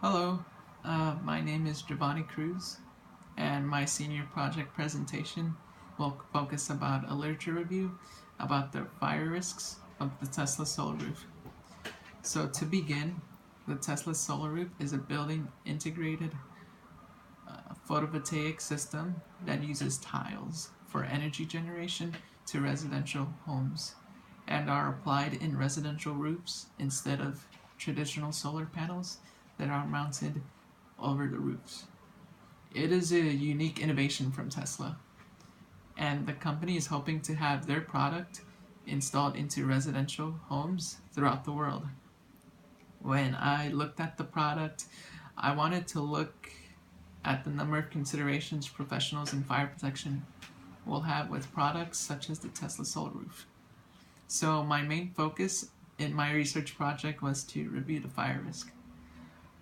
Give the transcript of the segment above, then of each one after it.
Hello, my name is Giovanni Cruz, and my senior project presentation will focus about a literature review about the fire risks of the Tesla solar roof. So to begin, the Tesla solar roof is a building integrated photovoltaic system that uses tiles for energy generation to residential homes and are applied in residential roofs instead of traditional solar panels that are mounted over the roofs. It is a unique innovation from Tesla, and the company is hoping to have their product installed into residential homes throughout the world. When I looked at the product, I wanted to look at the number of considerations professionals in fire protection will have with products such as the Tesla solar roof. So my main focus in my research project was to review the fire risk.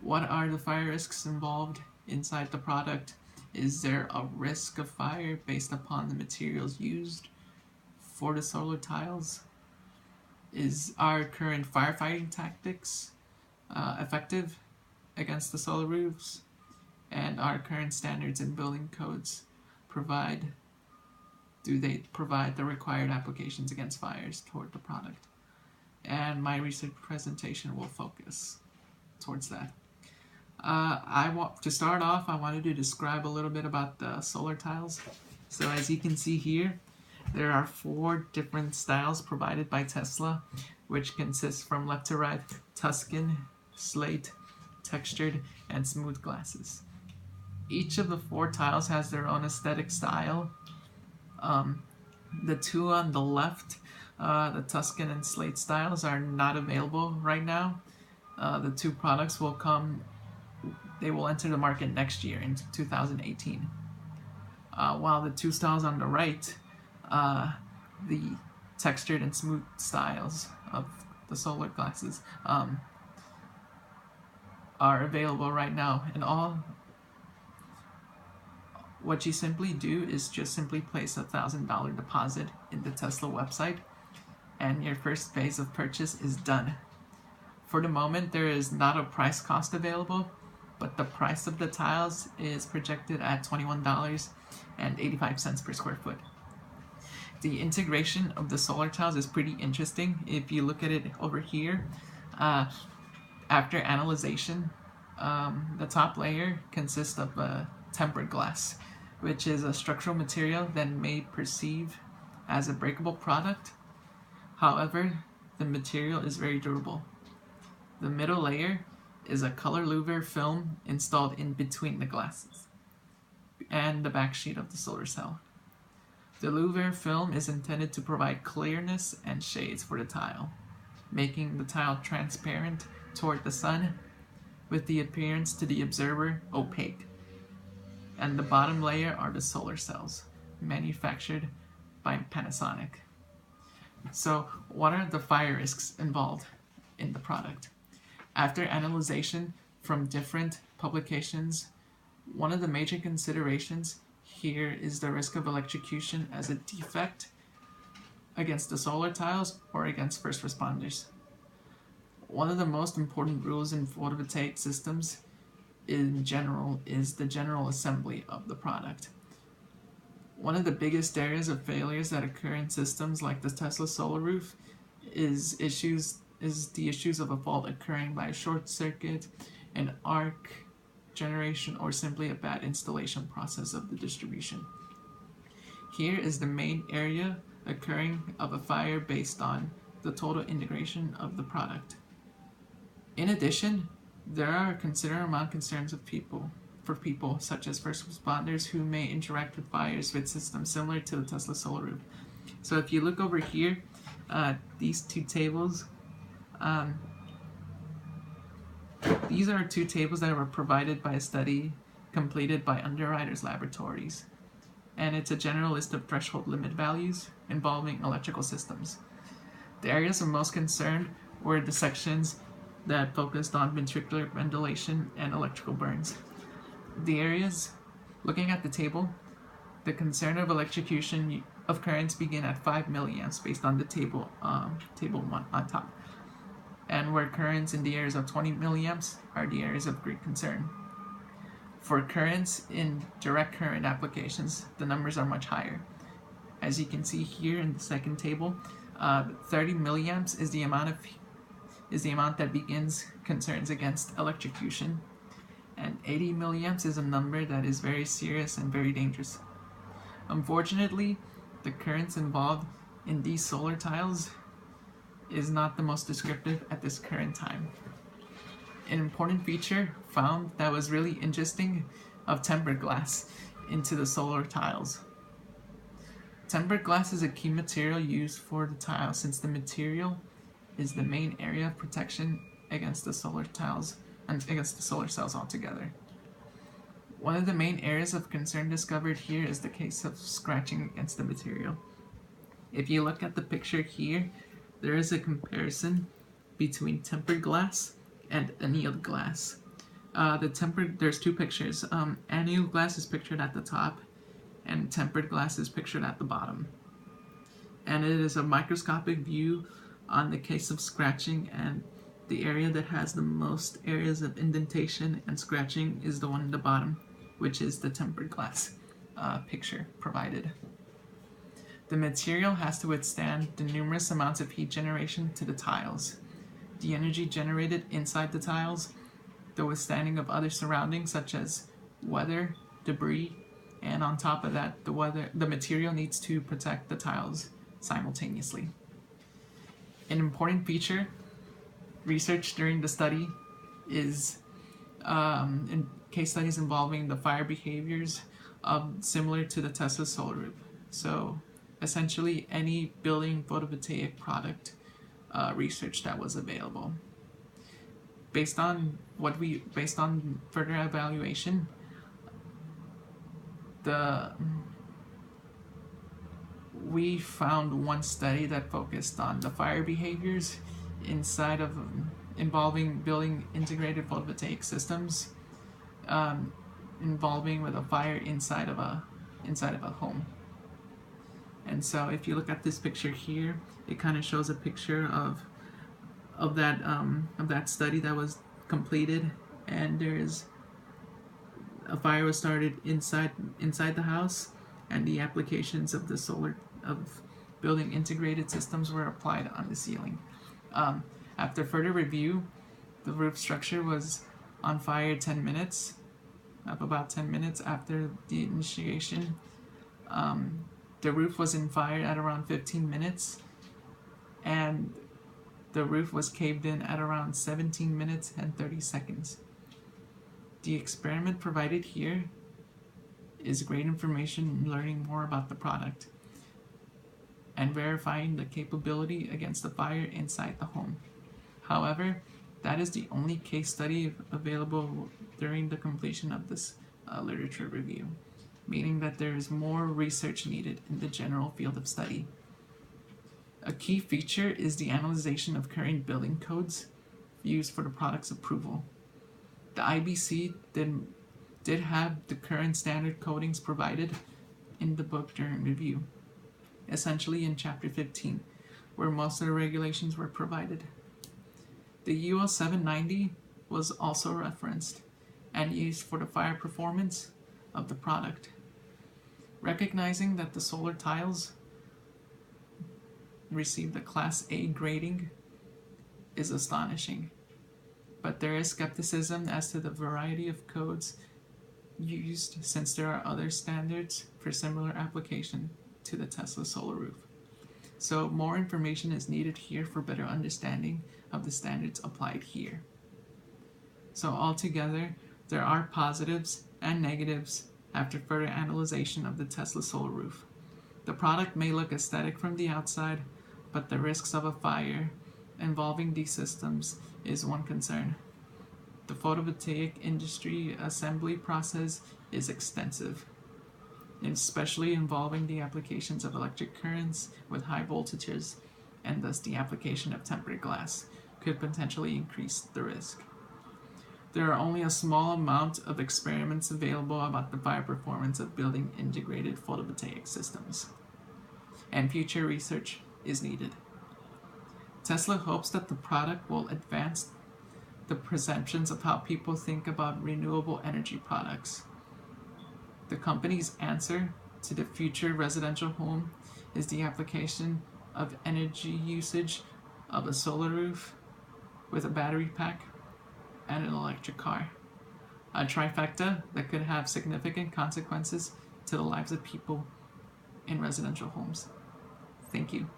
What are the fire risks involved inside the product? Is there a risk of fire based upon the materials used for the solar tiles? Is our current firefighting tactics effective against the solar roofs? And our current standards and building codes do they provide the required applications against fires toward the product? And my research presentation will focus towards that. To start off, I wanted to describe a little bit about the solar tiles. So as you can see here, there are 4 different styles provided by Tesla, which consist from left to right: Tuscan, slate, textured, and smooth glasses. Each of the 4 tiles has their own aesthetic style. The 2 on the left, the Tuscan and slate styles, are not available right now. The 2 products will enter the market next year in 2018. While the 2 styles on the right, the textured and smooth styles of the solar glasses, are available right now. And what you simply do is just simply place a $1,000 deposit in the Tesla website, and your first phase of purchase is done. For the moment, there is not a price cost available, but the price of the tiles is projected at $21.85 per square foot. The integration of the solar tiles is pretty interesting. If you look at it over here, after analyzation, the top layer consists of tempered glass, which is a structural material that may perceive as a breakable product. However, the material is very durable. The middle layer is a color louver film installed in between the glasses and the back sheet of the solar cell. The louver film is intended to provide clearness and shades for the tile, making the tile transparent toward the sun with the appearance to the observer opaque. And the bottom layer are the solar cells, manufactured by Panasonic. So, what are the fire risks involved in the product? After analyzation from different publications, one of the major considerations here is the risk of electrocution as a defect against the solar tiles or against first responders. One of the most important rules in photovoltaic systems in general is the general assembly of the product. One of the biggest areas of failures that occur in systems like the Tesla solar roof is the issues of a fault occurring by a short circuit, an arc generation, or simply a bad installation process of the distribution. Here is the main area occurring of a fire based on the total integration of the product. In addition, there are a considerable amount of concerns for people such as first responders who may interact with fires with systems similar to the Tesla solar roof. So if you look over here, these 2 tables, these are 2 tables that were provided by a study completed by Underwriters Laboratories, and it's a general list of threshold limit values involving electrical systems. The areas of most concern were the sections that focused on ventricular ventilation and electrical burns. The areas, looking at the table, the concern of electrocution of currents begin at 5 milliamps based on the table 1 on top. and where currents in the areas of 20 milliamps are the areas of great concern. For currents in direct current applications, the numbers are much higher. As you can see here in the second table, 30 milliamps is the amount that begins concerns against electrocution, and 80 milliamps is a number that is very serious and very dangerous. Unfortunately, the currents involved in these solar tiles is not the most descriptive at this current time. An important feature found that was really interesting of tempered glass into the solar tiles. Tempered glass is a key material used for the tile since the material is the main area of protection against the solar tiles and against the solar cells altogether. One of the main areas of concern discovered here is the case of scratching against the material. If you look at the picture here, there is a comparison between tempered glass and annealed glass. There's two pictures. Annealed glass is pictured at the top, and tempered glass is pictured at the bottom. And it is a microscopic view on the case of scratching, and the area that has the most areas of indentation and scratching is the one at the bottom, which is the tempered glass picture provided. The material has to withstand the numerous amounts of heat generation to the tiles, the energy generated inside the tiles, the withstanding of other surroundings such as weather, debris, and on top of that, the material needs to protect the tiles simultaneously. An important feature research during the study is in case studies involving the fire behaviors similar to the Tesla solar roof. So essentially any building photovoltaic product research that was available. Based on further evaluation, we found one study that focused on the fire behaviors involving building integrated photovoltaic systems, involving with a fire inside of a home. And so if you look at this picture here, it kind of shows a picture of that study that was completed, and there's a fire was started inside the house, and the applications of building integrated systems were applied on the ceiling. After further review, the roof structure was on fire about 10 minutes after the initiation. The roof was in fire at around 15 minutes, and the roof was caved in at around 17 minutes and 30 seconds. The experiment provided here is great information in learning more about the product and verifying the capability against the fire inside the home. However, that is the only case study available during the completion of this literature review, meaning that there is more research needed in the general field of study. A key feature is the analyzation of current building codes used for the product's approval. The IBC did have the current standard codings provided in the book during review, essentially in Chapter 15, where most of the regulations were provided. The UL 790 was also referenced and used for the fire performance of the product. Recognizing that the solar tiles received a Class A grading is astonishing, but there is skepticism as to the variety of codes used since there are other standards for similar application to the Tesla solar roof. So more information is needed here for better understanding of the standards applied here. So altogether, there are positives and negatives after further analyzation of the Tesla solar roof. The product may look aesthetic from the outside, but the risks of a fire involving these systems is one concern. The photovoltaic industry assembly process is extensive, especially involving the applications of electric currents with high voltages, and thus the application of tempered glass could potentially increase the risk. There are only a small amount of experiments available about the fire performance of building integrated photovoltaic systems, and future research is needed. Tesla hopes that the product will advance the perceptions of how people think about renewable energy products. The company's answer to the future residential home is the application of energy usage of a solar roof with a battery pack and an electric car. A trifecta that could have significant consequences to the lives of people in residential homes. Thank you.